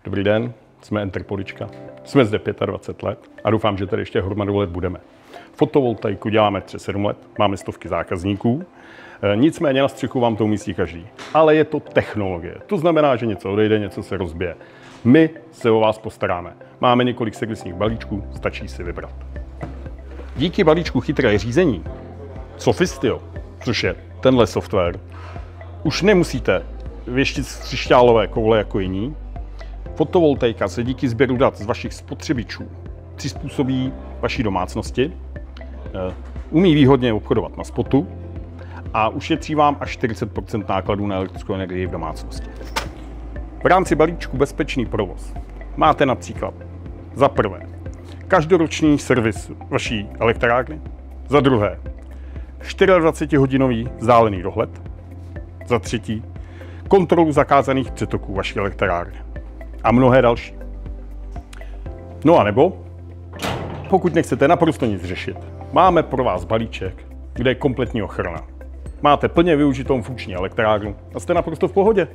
Dobrý den, jsme Enterpolička. Jsme zde 25 let a doufám, že tady ještě hromadu let budeme. Fotovoltaiku děláme přes 7 let, máme stovky zákazníků, nicméně na střechu vám to umístí každý. Ale je to technologie, to znamená, že něco odejde, něco se rozbije. My se o vás postaráme. Máme několik servisních balíčků, stačí si vybrat. Díky balíčku chytré řízení, Sofistio, což je tenhle software, už nemusíte věštit křišťálové koule jako jiní. Fotovoltaika se díky sběru dat z vašich spotřebičů přizpůsobí vaší domácnosti, umí výhodně obchodovat na spotu a ušetří vám až 40% nákladů na elektrickou energii v domácnosti. V rámci balíčku Bezpečný provoz máte například za prvé každoroční servis vaší elektrárny, za druhé 24-hodinový vzdálený dohled, za třetí kontrolu zakázaných přetoků vaší elektrárny a mnohé další. No a nebo, pokud nechcete naprosto nic řešit, máme pro vás balíček, kde je kompletní ochrana. Máte plně využitou funkční elektrárnu a jste naprosto v pohodě.